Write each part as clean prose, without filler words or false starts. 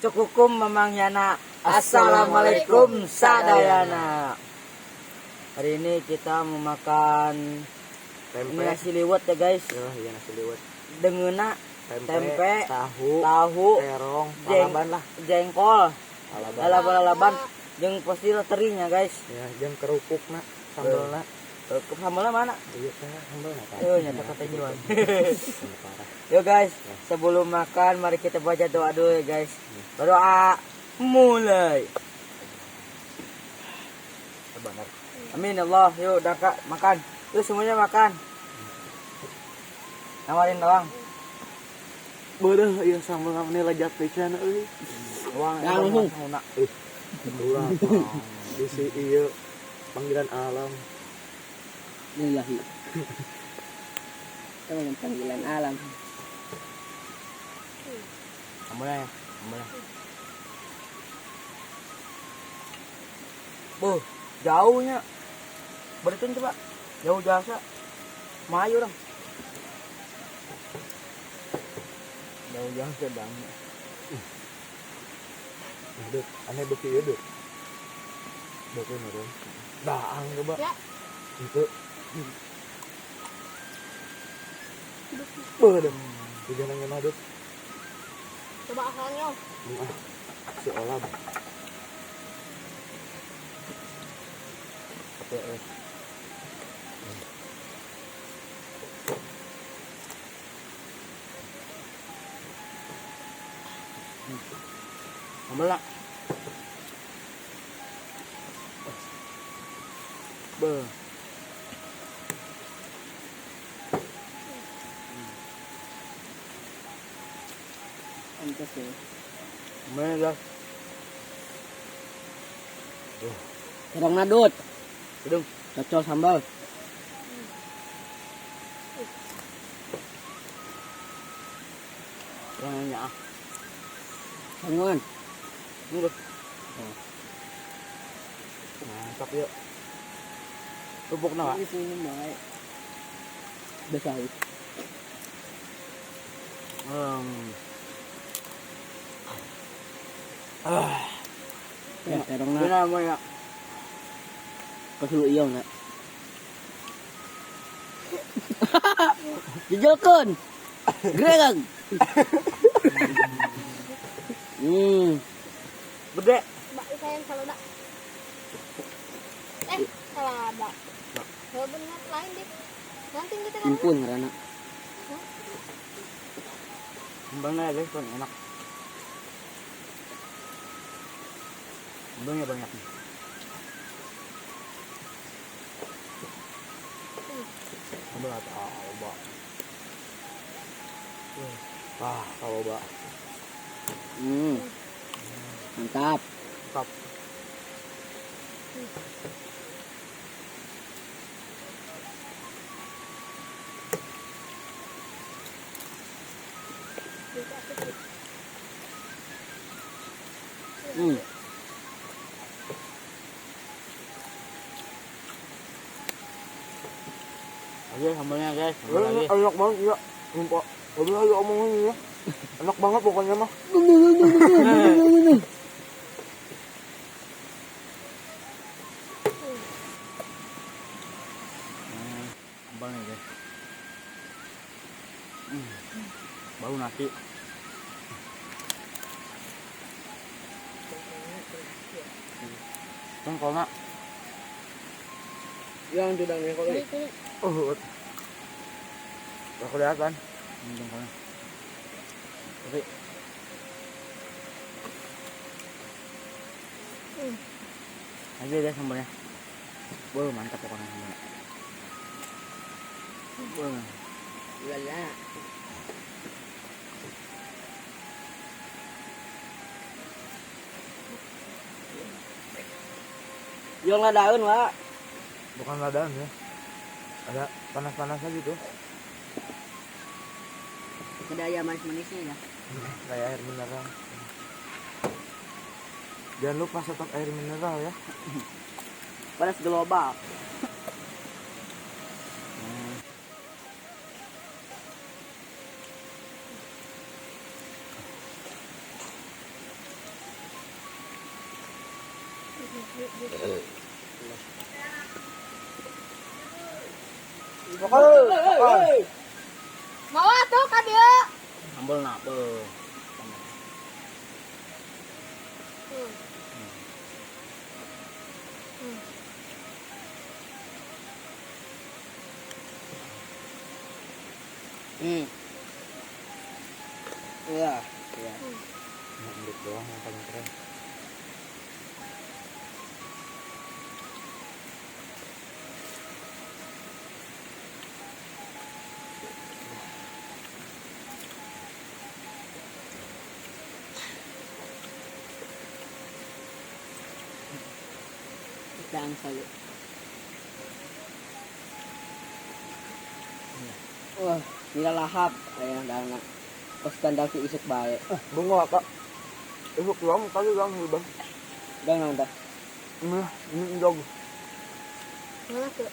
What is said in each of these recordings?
cukukum memangyana. Assalamualaikum sadayana. Hari ini kita mau makan ini nasi liwet ya guys. Iya nasi liwet. Dengeuna tempe, tahu, terong, lalaban lah, jengkol, lalaban, jeung pasti terinya guys. Ya, jeung kerupukna, sambelna. Sambelna mana? Iya, sambelna. Nyata kata Juan. Yo guys, sebelum makan mari kita baca doa dulu ya guys. Berdoa mulai. Amin Allah. Yuk Daka makan. Yuk semuanya makan. Nawarin doang. Beueuh ieu sambel namanya lajat pisan euy. Uang langsung. Ulah isi ieu panggilan alam. Lillahi. Itu panggilan alam. Mulai. Jauhnya. Beritun coba. Jauh jasa. Mayu orang. Jauh jasa dang. Dek, aneh beki ieu dek. Beki meureun. Daang coba. Ya. Itu. Beueuh. Jangan ngadut. Coba asalnya. Si olah. Ambil Beuh. Antas ya. Mana dah? Terong nadut. Hidung. Cocol sambal. Yang nanya. Sanguan. Nurut. Mantap yuk. Lubuk na Ini sini baik. Besar. Ya, terong na. Gimana mo ya? Kasulu iyo na. Dijelkeun. Gregag. Gede. Mbak sayang salada. Salada. Kalau benar lain deh. Nanti kita kan. Impun karena. Kembangnya ya guys, kan enak. Kembangnya banyak nih. Kembang atau apa? Coba. Mantap. Top. Oke, sambalnya guys. Sambal lagi. Enak banget ya. Sumpah. Udah ayo omongin ya. Enak banget pokoknya mah. Sambalnya guys. Bau nasi. Kan kalau nak Yang tudangnya kok. gak kelihatan. Tapi aja deh sambalnya. Mantap pokoknya sambalnya. Lala. Yang ada daun, Pak. Bukan ladaan ya. Ada panas-panasnya gitu. Ada ayam manis-manisnya ya. Kayak air mineral. Jangan lupa stok air mineral ya. Panas global. Mau atuh ka dieu. Ambol na apa? Hmm. Hmm. Iya. Iya. Ngambek doang yang paling keren. Dan selalu. Wah, nila lahap ayah dana. Pas kandang si isuk bae. Bunga kak. Isuk lang kali lang bang. Dan nanda. Ini dog. Mana tuh?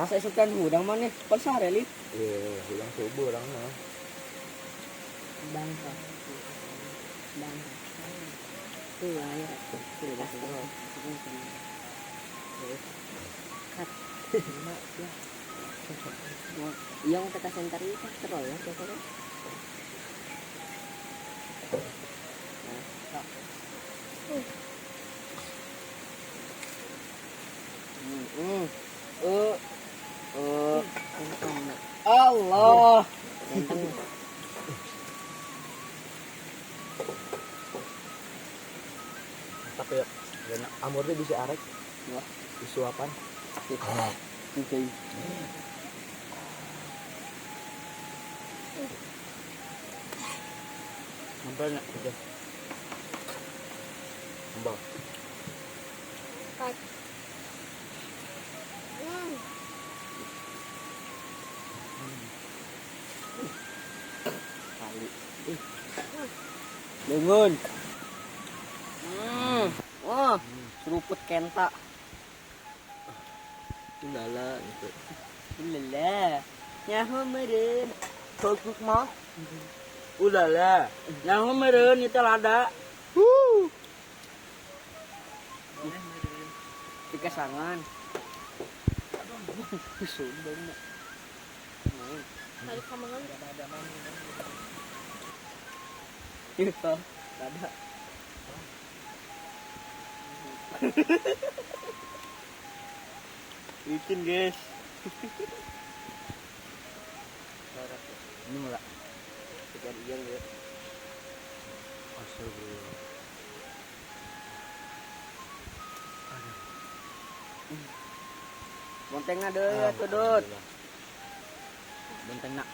Sa isukan hudang mana? Pas sare li. Iya, bilang subuh orang mah. Bangsa. Bangsa. Tuh ayah. Tuh dah tuh. Kat. Yang kata center itu terus ya, terus. Allah. Tapi ya, amurnya bisa arek. Wah. Disuapan. Oke. Sampai nak kerja. Mbak. Kat. Kali. Bangun. Wah, seruput kenta. Ulala itu. Ulala. Nyaho meureun. Kok mah? Ulala. Nyaho meureun itu lada. Tiga sangan. Sudah. Kali kamangan. Iya, lada. Bikin guys. Ini mulai. Kejadian ya. Asal bro. Bonteng ada ya tuh Dut. Bonteng nak.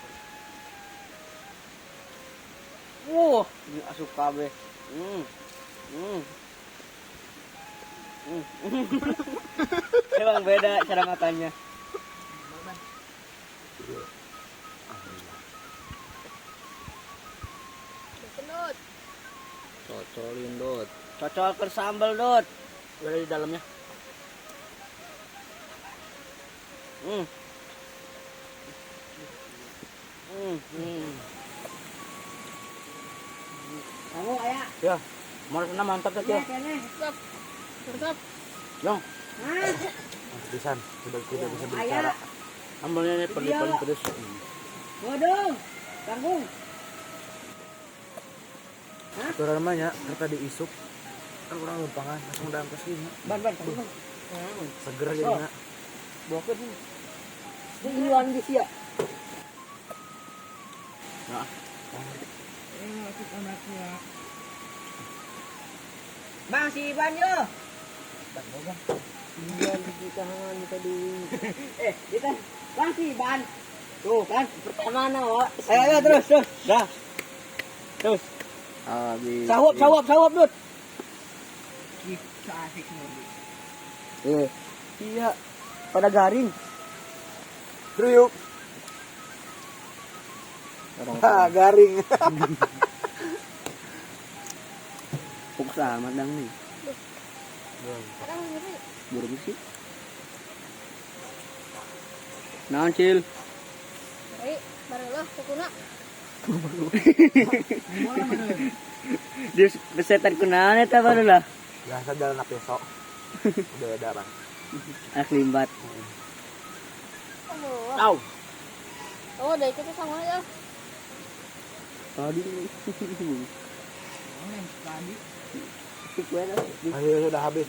Ini asup kabeh. Emang beda cara makannya. Gendut. Cocolin Dut. Cocol ke sambal Dut. Ada di dalamnya. Kamu ayah. Ya, mana mantap tuh ya. Stop. Stop. Long. Pisan, sudah tidak bisa bicara. Ambalnya ini paling pedes. Waduh, tanggung. Itu namanya kata diisuk. Kan orang lumpangan langsung dalam ke sini. Ban, tanggung. Seger jadinya. Bokep nih. Ini luan di sia. Nah. Bang, si Iban yo. Bang, bang. Iya, di tangan tadi. Kita Bang si Iban. Tuh kan, pertama na, Wak. Ayo, terus. Dah. Terus. Habis. Sawap, Dut. Kita asik nih. Iya. Pada garing. Truyuk. Garing. Fokus amat dang nih. Kadang ngeri. Burung sih. Naon cil? Baik, barulah kukuna. Dia besetan kunaon eta baru lah. Biasa jalan apa besok. Beda bang. Anak limbat. Aduh. Tahu. Oh, dari kita sama aja. Tadi. Kue dah. Ayo sudah habis.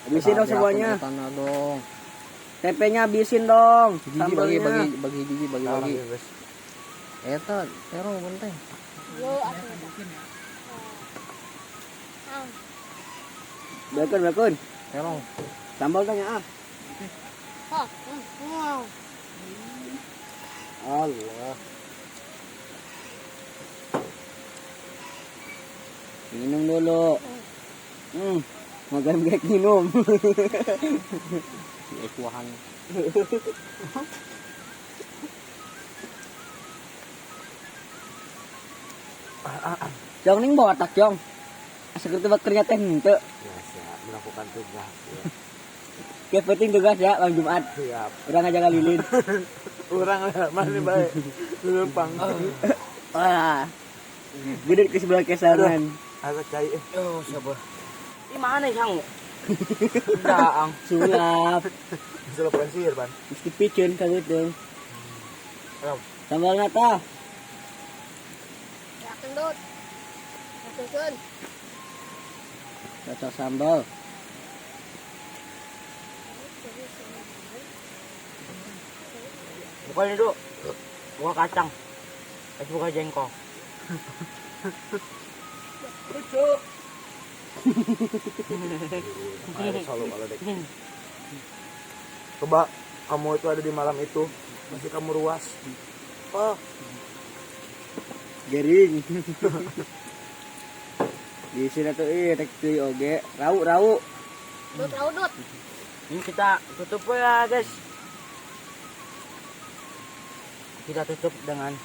Habisin dong semuanya. Tanah dong. Tempenya habisin dong. Bagi Sambalnya. bagi. Eta, terong penting. Yo, aku udah. Ah, Bakun. Terong. Sambal tanya ah. ha, wow. Allah. Minum dulu. Makan kayak minum. Ekuahan. Jong ning bawa tak jong. Seperti bakernya teh henteu. Ya siap melakukan tugas. Ya. Yang penting tugas ya Bang Jumat. Siap. Urang aja lilin. Orang mana baik. Lempang. Wah. Gede ke sebelah kesanan. Ada cai. Oh, sabar. Di mana sang? Daang. Sulap. Bisa pensir ban. Mesti picen kaget dong. Ayo. Sambal nata. Yakin dot. Yakin. Cocok sambal. Bukan itu. Buka kacang. Buka jengkol. Lucu. Ayo selalu kalau dek. Coba kamu itu ada di malam itu masih kamu ruas. Oh, Gering. Di sini tuh rek teuy oge. Rau. Dot, rau dot. ini kita tutup ya, guys. Kita tutup dengan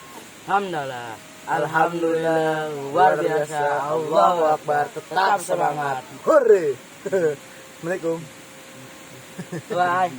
hamdalah. Alhamdulillah, luar biasa. Allahu Akbar. Tetap semangat. Hore. Assalamualaikum. Bye.